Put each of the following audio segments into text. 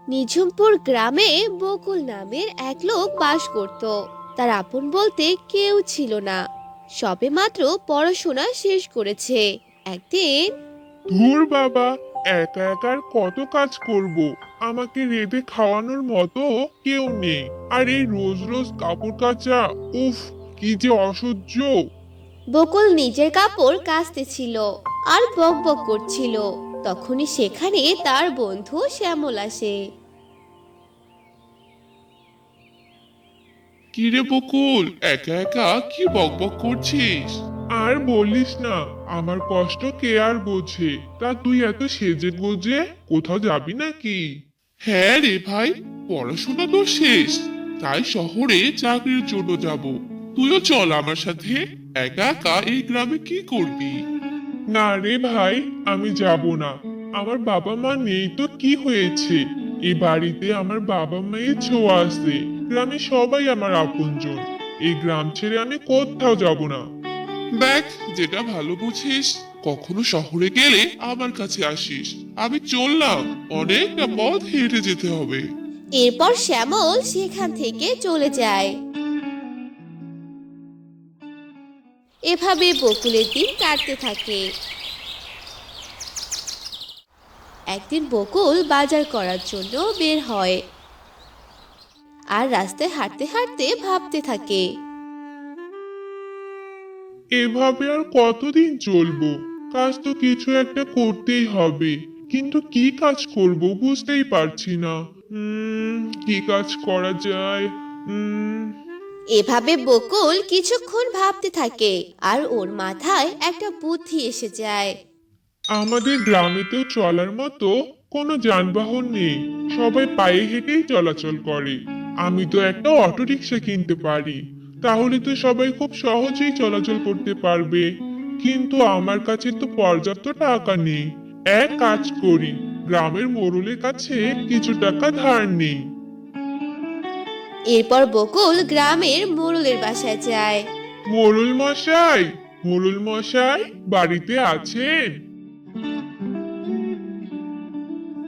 নিঝুমপুর গ্রামে বকুল নামের এক লোক বাস করত। তার আপন বলতে কেউ ছিল না, সবে মাত্র পড়াশোনা শেষ করেছে। একদিন ধুর বাবা, একা একা আর কত কাজ করব। আমাকে রেঁধে খাওয়ানোর মতো কেউ নেই। আর এই রোজ রোজ কাপড় কাচা, উফ, কি যে অসহ্য। বকুল নিজের কাপড় কাচতেছিল আর বক বক করছিল। তখনই সেখানে তার বন্ধু শ্যামল আসে। কিরে বকুল, একা একা কি বকবক করছিস? আর বলিস না, আমার কষ্ট কে আর বোঝে। তা তুই এত সেজে গোজে কোথাও যাবি নাকি? হ্যাঁ রে ভাই, পড়াশোনা তো শেষ, তাই শহরে চাকরির জন্য যাব। তুইও চল আমার সাথে। একা একা এই গ্রামে কি করবি? না রে ভাই, আমি যাব না। আমার বাবা মা নেই তো কি হয়েছে? এই বাড়িতে আমার বাবা মায়ের ছোঁয়া আছে। গ্রামে সবাই আমার আপনজন। এই গ্রাম ছেড়ে আমি কোথাও যাব না। দেখ, যেটা ভালো বুঝিস। কখনো শহরে গেলে আমার কাছে আসিস। আমি চললাম, অনেকটা পথ হেঁটে যেতে হবে। এরপর শ্যামল সেখান থেকে চলে যায়। এভাবে বকুলের দিন কাটতে থাকে। একদিন বকুল বাজার করার জন্য বের হয় আর রাস্তায় হাঁটতে হাঁটতে ভাবতে থাকে। এভাবে আর কতদিন চলবো? কাজ তো কিছু একটা করতেই হবে, কিন্তু কি কাজ করব বুঝতেই পারছি না। কি কাজ করা যায়? উম এভাবে বকুল কিছুক্ষণ ভাবতে থাকে আর ওর মাথায় একটা বুদ্ধি এসে যায়। আমাদের গ্রামে তো চলার মতো কোনো যানবাহন নেই। সবাই পায়ে হেঁটেই চলাচল করে। আমি তো একটা অটো রিক্সা কিনতে পারি। তাহলে তো সবাই খুব সহজেই চলাচল করতে পারবে। কিন্তু আমার কাছে তো পর্যাপ্ত টাকা নেই। এক কাজ করি, গ্রামের মোড়লের কাছে কিছু টাকা ধার নেই। এরপর বকুল গ্রামের মোড়লের বাসায় যায়। মোড়ল মশাই, মোড়ল মশাই, বাড়িতে আছেন?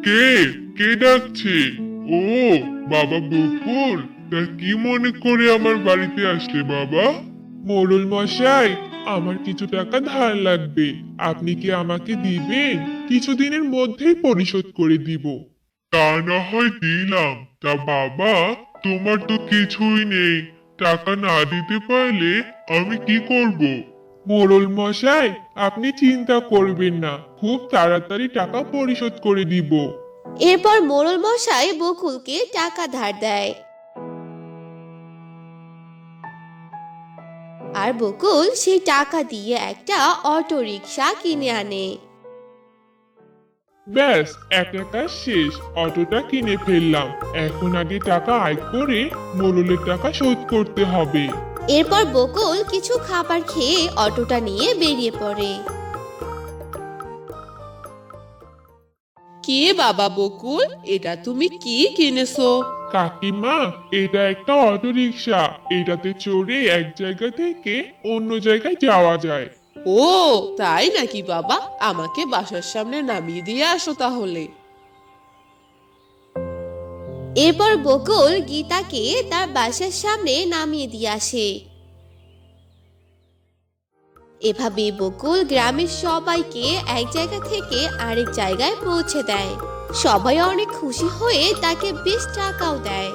কে? কে ডাকছে? ও, বাবা বকুল, তা কি মনে করে আমার বাড়িতে আসলে বাবা? মোড়ল মশাই, আমার কিছু টাকা ধার লাগবে। আপনি কি আমাকে দিবেন? কিছুদিনের মধ্যেই পরিশোধ করে দিব। তা না হয় দিলাম। তা বাবা, তোমার তো কিছুই নেই। টাকা না দিতে পারলে আমি কি করব? মোড়ল মশাই, আপনি চিন্তা করবেন না, খুব তাড়াতাড়ি টাকা পরিশোধ করে দিব। এরপর মোড়ল মশাই বকুলকে টাকা ধার দেয় আর বকুল সেই টাকা দিয়ে একটা অটো রিক্সা কিনে আনে। ব্যাস, একটা কাজ শেষ। অটোটা কিনে ফেললাম। এখন আগে টাকা আয় করে মোড়লের টাকা শোধ করতে হবে। এরপর বকুল কিছু খাবার খেয়ে অটোটা নিয়ে বেরিয়ে পড়ে। কি বাবা বকুল, এটা তুমি কি কিনেছো? কাকিমা, এটা একটা অটো রিক্সা। এটাতে চড়ে এক জায়গা থেকে অন্য জায়গায় যাওয়া যায়। ও, তাই নাকি বাবা? আমাকে বাসার সামনে নামিয়ে দিয়ে আসো তাহলে। এরপর বকুল গীতাকে তার বাসার সামনে নামিয়ে দিয়ে আসে। এভাবে বকুল গ্রামের সবাইকে এক জায়গা থেকে আরেক জায়গায় পৌঁছে দেয়। সবাই অনেক খুশি হয়ে তাকে বেশ টাকাও দেয়।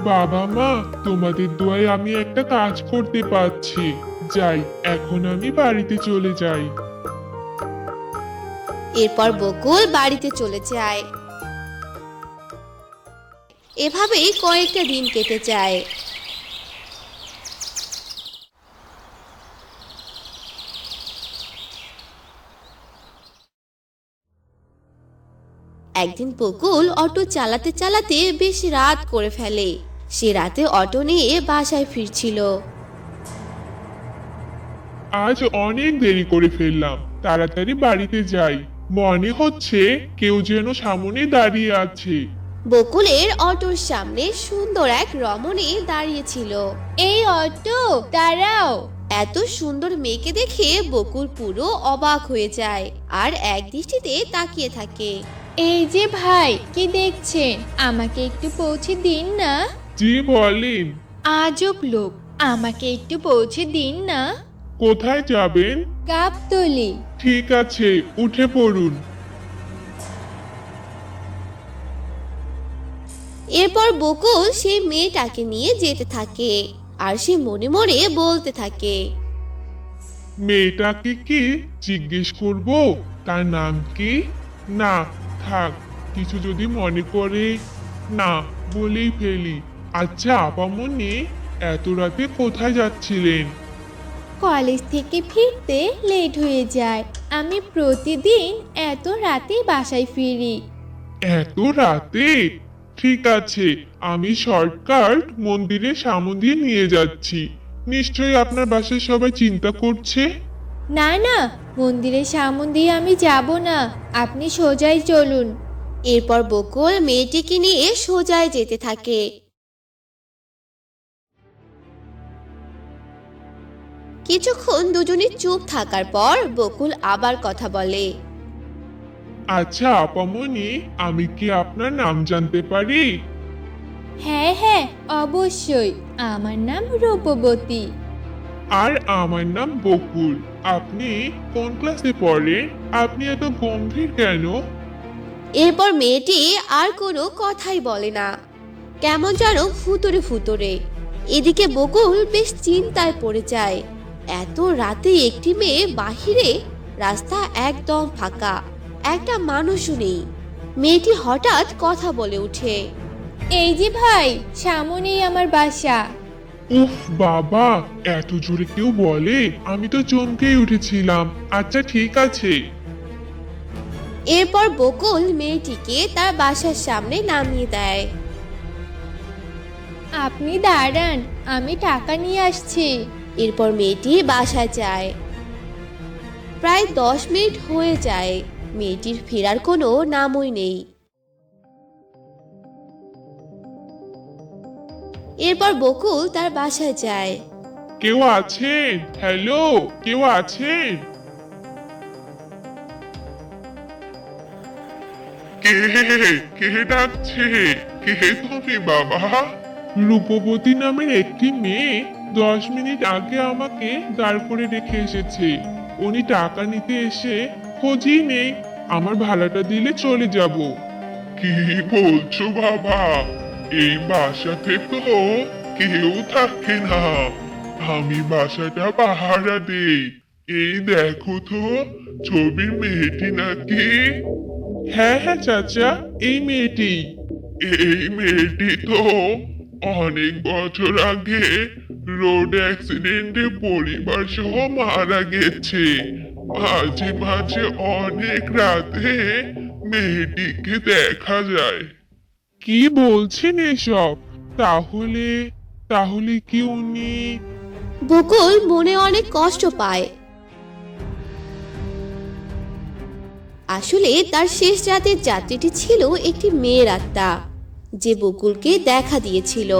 বাবা মা, তোমাদের দোয়ায় আমি একটা কাজ করতে পারছি। যাই, এখন আমি বাড়িতে চলে যাই। এরপর বকুল বাড়িতে চলে যায়। এভাবেই কয়েকটা দিন কেটে যায়। একদিন বকুল অটো চালাতে চালাতে বেশ রাত করে ফেলে। সে রাতে অটো নিয়ে বাসায় ফিরছিল। আজ অনেক দেরি করে ফেললাম। তাড়াতাড়ি বাড়িতে যাই। মনে হচ্ছে কেউ যেন সামনে দাঁড়িয়ে আছে। বকুলের অটোর সামনে সুন্দর এক রমণী দাঁড়িয়েছিল। এই অটো, দাঁড়াও! এত সুন্দর মেয়েকে দেখে বকুল পুরো অবাক হয়ে যায় আর এক দৃষ্টিতে তাকিয়ে থাকে। এই যে ভাই, কি দেখছেন? আমাকে একটু পৌঁছে দিন না। জি বলেন। আজব লোক, আমাকে একটু পৌঁছে দিন না। কোথায় যাবেন? গাবতলি। ঠিক আছে, উঠে পড়ুন। এরপর বকুল সেই মেয়েটাকে নিয়ে যেতে থাকে আর সে মনে মনে বলতে থাকে। মেয়েটাকে কি জিজ্ঞেস করব তার নাম কি? না, থাক, কিছু যদি মনে করে, না বলেই ফেলি। আচ্ছা আপামনি, এত রাতে কোথায় যাচ্ছিলেন? কলেজ থেকে ফিরতে লেট হয়ে যায়। আমি প্রতিদিন এত রাতে বাসায় ফিরি। এত রাতে? ঠিক আছে, আমি শর্টকাট মন্দিরের সামনে দিয়ে নিয়ে যাচ্ছি। নিশ্চয়ই আপনার বাসায় সবাই চিন্তা করছে। না না, মন্দিরের সামন দিয়ে আমি যাব না, আপনি সোজাই চলুন। এরপর বকুল মেয়েটিকে নিয়ে সোজায় যেতে থাকে। কিছুক্ষণ দুজনে চুপ থাকার পর বকুল আবার কথা বলে। আচ্ছা আপামনি, আমি কি আপনার নাম জানতে পারি? হ্যাঁ হ্যাঁ, অবশ্যই, আমার নাম রূপবতী। আর আমার নাম বকুল। আপনি কোন ক্লাসে পড়েন? আপনি এত গম্ভীর কেন? এরপর মেয়েটি আর কোনো কথাই বলে না, কেমন যেন ফুতরে ফুতরে। এদিকে বকুল বেশ চিন্তায় পড়ে যায়। এত রাতে একটি মেয়ে বাহিরে, রাস্তা একদম ফাঁকা, একটা মানুষও নেই। মেয়েটি হঠাৎ কথা বলে ওঠে। এই যে ভাই, সামনেই আমার বাসা। উফ বাবা, এত জোরে কেউ বলে? আমি তো চমকেই উঠেছিলাম। আচ্ছা ঠিক আছে। এরপর বকুল মেয়েটিকে তার বাসার সামনে নামিয়ে দেয়। আপনি দাঁড়ান, আমি টাকা নিয়ে আসছি। এরপর মেয়েটি বাসায় যায়। প্রায় 10 মিনিট হয়ে যায়, মেয়েটির ফেরার কোনো নামই নেই। এরপর বকুল তার বাসায় যায়। কেউ আছেন? হ্যালো, কেউ আছেন? কে? কে ডাকছে? কে তুমি বাবা? রূপবতী নামের একটি মেয়ে 10 মিনিট আগে আমাকে দাঁড় করে রেখে এসেছে। উনি টাকা নিতে এসে খোঁজই নেই। আমার ভাড়াটা দিলে চলে যাব। কি বলছো বাবা? এই বাসাতে তো কেউ থাকে না। আমি বাসাটা পাহারা দেই। এই দেখো তো, ছবির মেয়েটি নাকি? হ্যাঁ হ্যাঁ চাচা, এই মেয়েটি। এই মেয়েটি তো অনেক বছর আগে রোড অ্যাক্সিডেন্টে পরিবার সহ মারা গেছে। মাঝে মাঝে অনেক রাতে মেয়েটিকে দেখা যায়। কি বলছেন এসব? তাহলে তাহলে কি উনি? বকুল মনে অনেক কষ্ট পায়। আসলে তার শেষ রাতের যাত্রীটি ছিল একটি মেয়ের আত্মা, যে বকুলকে দেখা দিয়েছিল।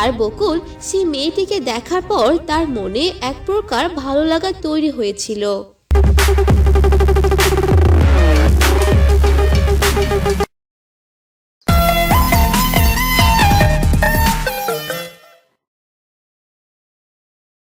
আর বকুল সেই মেয়েটিকে দেখার পর তার মনে এক প্রকার ভালো লাগা তৈরি হয়েছিল।